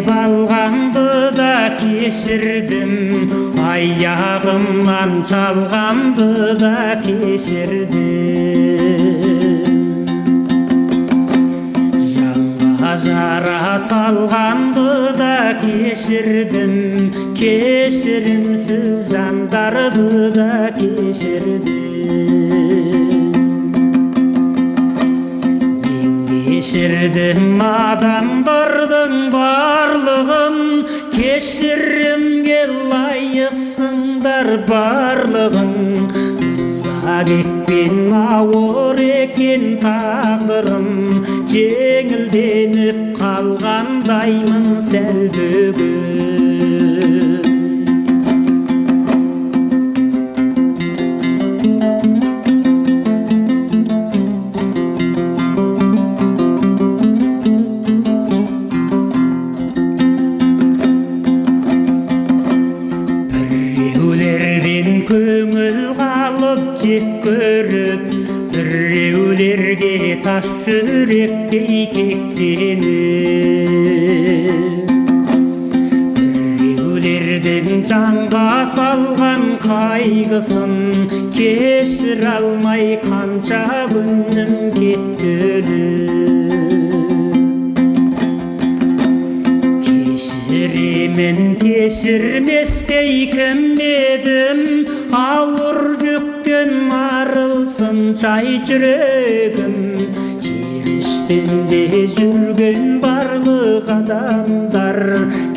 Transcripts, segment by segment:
Балғанды да кешірдім, аяғымнан çalғанды да кешірдім. Жанға жара салғанды да кешірдім, кешірімсіз жандарды да кешірдім. Кешірдім адамдардың барлығын, кешірімге лайықсыңдар барлығын. Забекпен ауыр екен тағдырым, жеңілденіп қалғандаймын сәл бүгін. Көңіл қалып жек көріп, біреулерге тас жүректей кектеніп, біреулердің жанға салған қайғысын кешіре алмай қанша күнім кеткелі. Кешіремін кешірместей кім едім, ауыр жүктен арылсын жай жүрегім. Жер үстінде жүрген барлық адамдар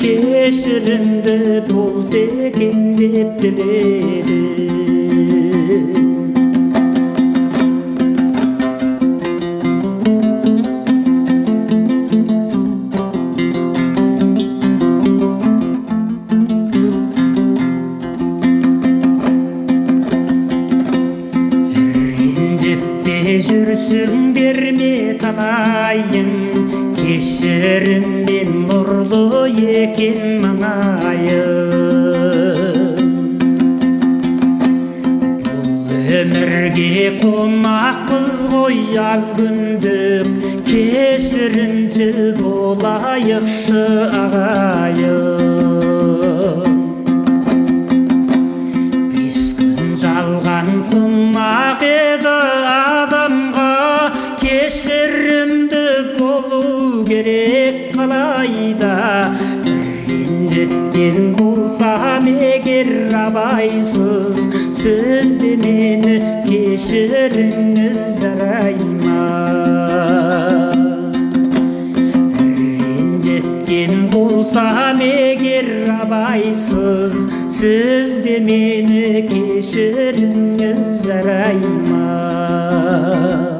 кешірімді болса екен деп тіледім. Жүрсің берме талайын, кешіріммен нұрлы екен маңайым. Бұл өмірге қонақпыз ғой аз күндік, кешірімшіл болайықшы ағайын. 5 күн жалған сынақ еді адамға, кешірімді болу керек қалайда. Ренжіткен болсам егер абайсыз, сіз де мені кешіріңіз жарай ма? Ренжіткен болсам егер абайсыз, сіз де мені кешіріңіз жарай ма?